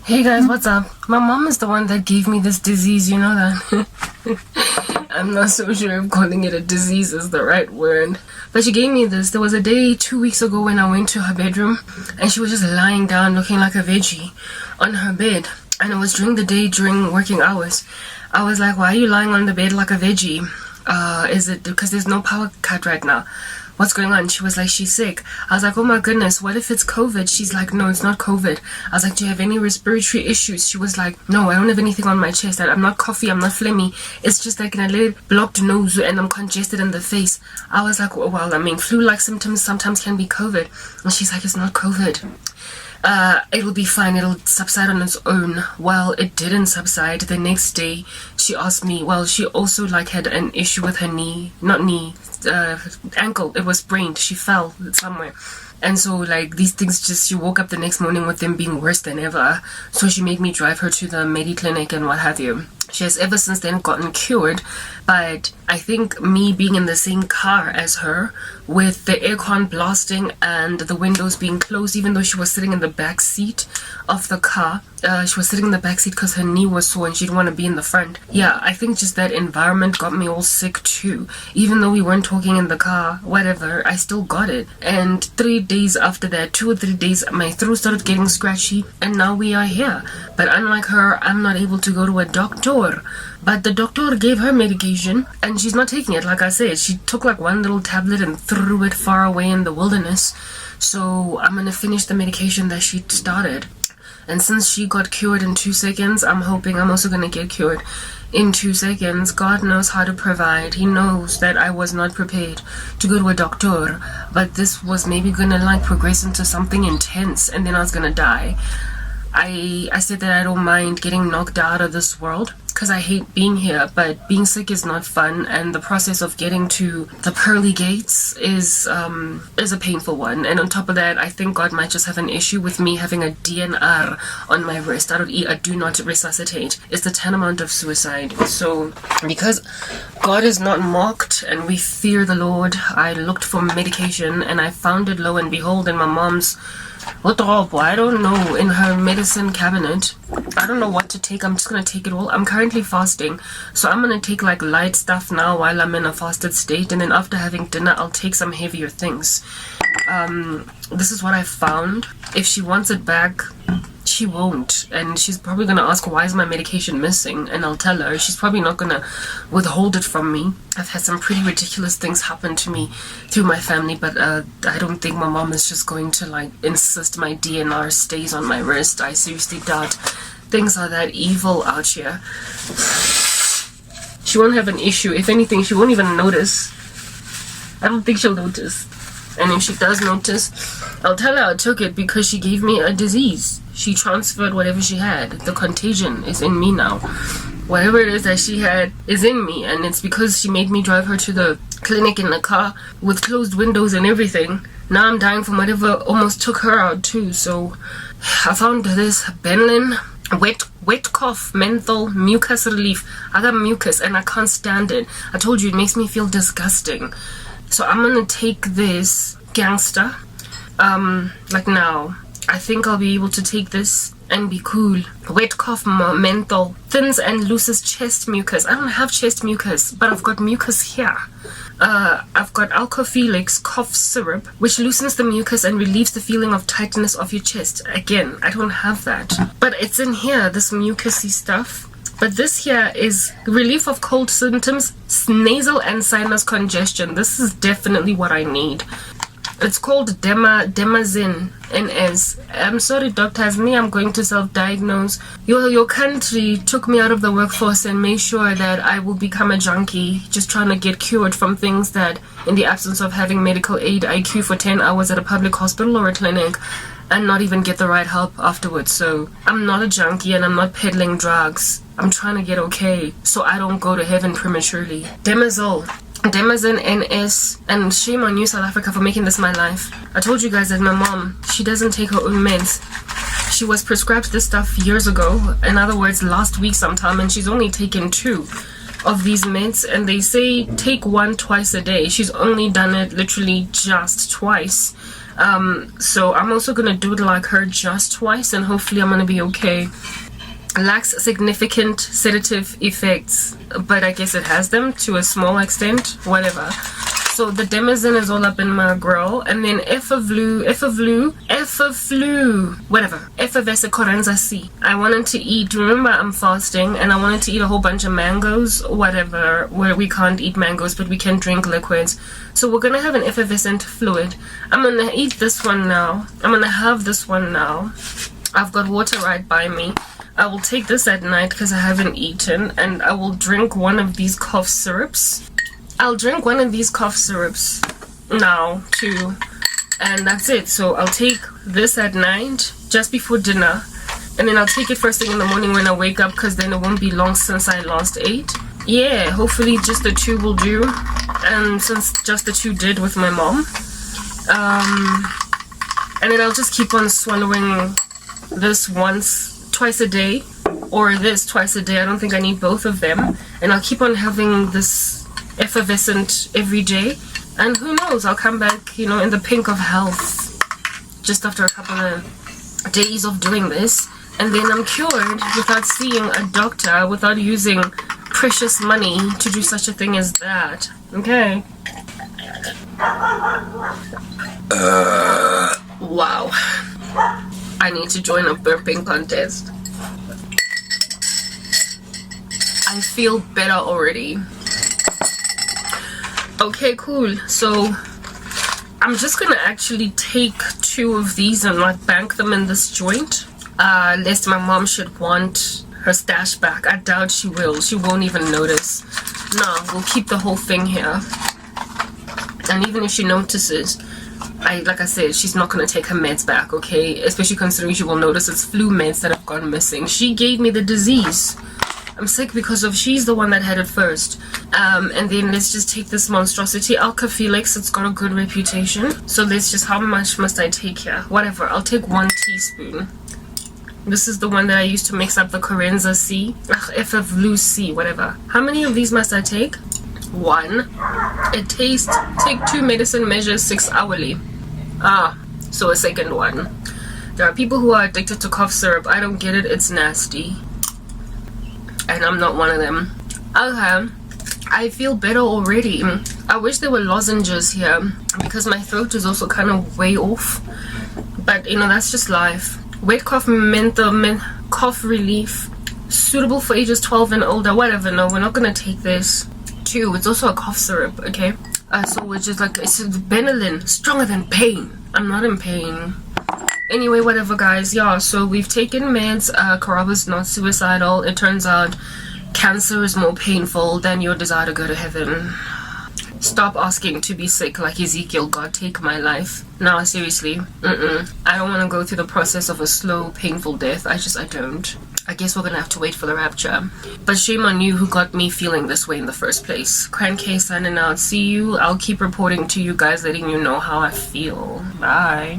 Hey guys, what's up? My mom is the one that gave me this disease, you know that? I'm not so sure if calling it a disease is the right word. But she gave me this. There was a day 2 weeks ago when I went to her bedroom and she was just lying down looking like a veggie on her bed. And it was during the day, during working hours. I was like, why are you lying on the bed like a veggie? Is it because there's no power cut right now? What's going on? She was like, she's sick. I was like, oh my goodness, what if it's COVID? She's like, no, it's not COVID. I was like, do you have any respiratory issues? She was like, no, I don't have anything on my chest. I'm not coughy, I'm not phlegmy. It's just like a little blocked nose and I'm congested in the face. I was like, well, I mean, flu-like symptoms sometimes can be COVID. And she's like, it's not COVID. It'll be fine, it'll subside on its own. Well, it didn't subside. The next day she asked me, well, she also like had an issue with her ankle. It was sprained. She fell somewhere. And so like these things, just she woke up the next morning with them being worse than ever. So she made me drive her to the Mediclinic and what have you. She has ever since then gotten cured, but I think me being in the same car as her with the aircon blasting and the windows being closed, even though she was sitting in the back seat of the car, she was sitting in the back seat because her knee was sore and she didn't want to be in the front. Yeah, I think just that environment got me all sick too. Even though we weren't talking in the car, whatever, I still got it. And 3 days after that, 2 or 3 days, my throat started getting scratchy and now we are here. But unlike her, I'm not able to go to a doctor. But the doctor gave her medication and she's not taking it. Like I said, she took like one little tablet and threw it far away in the wilderness. So I'm gonna finish the medication that she started. And since she got cured in 2 seconds, I'm hoping I'm also gonna get cured in 2 seconds. God knows how to provide. He knows that I was not prepared to go to a doctor, but this was maybe gonna like progress into something intense and then I was gonna die. I said that I don't mind getting knocked out of this world because I hate being here, but being sick is not fun, and the process of getting to the pearly gates is a painful one. And on top of that, I think God might just have an issue with me having a DNR on my wrist. I do not resuscitate. It's the tantamount of suicide. So because God is not mocked and we fear the Lord, I looked for medication and I found it, lo and behold, in my mom's I don't know, in her medicine cabinet. I don't know what to take. I'm just gonna take it all. I'm currently fasting, so I'm gonna take like light stuff now while I'm in a fasted state, and then after having dinner I'll take some heavier things. This is what I found. If she wants it back, she won't, and she's probably gonna ask, why is my medication missing? And I'll tell her. She's probably not gonna withhold it from me. I've had some pretty ridiculous things happen to me through my family, but I don't think my mom is just going to like insist my DNR stays on my wrist. I seriously doubt things are that evil out here. She won't have an issue. If anything, she won't even notice. I don't think she'll notice. And if she does notice, I'll tell her I took it because she gave me a disease. She transferred whatever she had. The contagion is in me now. Whatever it is that she had is in me, and it's because she made me drive her to the clinic in the car with closed windows and everything. Now I'm dying from whatever almost took her out too. So I found this Benlin wet cough menthol mucus relief. I got mucus and I can't stand it. I told you it makes me feel disgusting. So I'm gonna take this gangster like now. I think I'll be able to take this and be cool. Wet cough menthol thins and looses chest mucus. I don't have chest mucus, but I've got mucus here. I've got alcophylix cough syrup, which loosens the mucus and relieves the feeling of tightness of your chest. Again, I don't have that, but it's in here, this mucusy stuff. But this here is relief of cold symptoms, nasal and sinus congestion. This is definitely what I need. It's called Demazin NS. I'm sorry, doctors, me, I'm going to self-diagnose. Your country took me out of the workforce and made sure that I will become a junkie, just trying to get cured from things that, in the absence of having medical aid, I queue for 10 hours at a public hospital or a clinic and not even get the right help afterwards. So I'm not a junkie and I'm not peddling drugs. I'm trying to get okay so I don't go to heaven prematurely. Demazin NS, and shame on you, South Africa, for making this my life. I told you guys that my mom, she doesn't take her own meds. She was prescribed this stuff years ago, in other words last week sometime, and she's only taken 2 of these meds, and they say take 1 twice a day. She's only done it literally just twice. So I'm also gonna do it like her just twice, and hopefully I'm gonna be okay. Lacks significant sedative effects, but I guess it has them to a small extent, whatever. So the Demazin is all up in my grill, and then whatever, effervescent Corenza C. I wanted to eat, remember I'm fasting, and I wanted to eat a whole bunch of mangoes, whatever, where we can't eat mangoes, but we can drink liquids. So we're gonna have an effervescent fluid. I'm gonna eat this one now. I'm gonna have this one now. I've got water right by me. I will take this at night because I haven't eaten, and I will drink one of these cough syrups. I'll drink one of these cough syrups now too, and that's it. So I'll take this at night just before dinner, and then I'll take it first thing in the morning when I wake up, because then it won't be long since I last ate. Yeah, hopefully just the two will do, and since just the two did with my mom, and then I'll just keep on swallowing this twice a day, or this twice a day. I don't think I need both of them, and I'll keep on having this effervescent every day, and who knows, I'll come back, you know, in the pink of health just after a couple of days of doing this, and then I'm cured without seeing a doctor, without using precious money to do such a thing as that. Okay. Wow. I need to join a burping contest. I feel better already. Okay, cool. So I'm just gonna actually take 2 of these and like bank them in this joint, lest my mom should want her stash back. I doubt she will. She won't even notice. No, we'll keep the whole thing here, and even if she notices, like I said, she's not gonna take her meds back, okay? Especially considering she will notice it's flu meds that have gone missing. She gave me the disease. I'm sick because she's the one that had it first. And then let's just take this monstrosity, Alka Felix. It's got a good reputation. So let's just, how much must I take here? Whatever, I'll take 1 teaspoon. This is the one that I used to mix up the Corenza C. Effevlu C, whatever. How many of these must I take? 1. It tastes, take 2 medicine measures 6 hourly. So a second one. There are people who are addicted to cough syrup. I don't get it, it's nasty. And I'm not one of them. Okay, I feel better already. I wish there were lozenges here, because my throat is also kind of way off. But you know, that's just life. Wet cough menthol cough relief, suitable for ages 12 and older. Whatever, no, we're not gonna take this. 2, it's also a cough syrup, okay? So we're just like, it's Benylin, stronger than pain. I'm not in pain. Anyway, whatever, guys. Yeah, so we've taken meds. Karaba's not suicidal. It turns out cancer is more painful than your desire to go to heaven. Stop asking to be sick like Ezekiel. God, take my life. No, seriously. I don't want to go through the process of a slow, painful death. I don't. I guess we're gonna have to wait for the rapture. But shame on you who got me feeling this way in the first place. Cran K signing out. See you. I'll keep reporting to you guys, letting you know how I feel. Bye.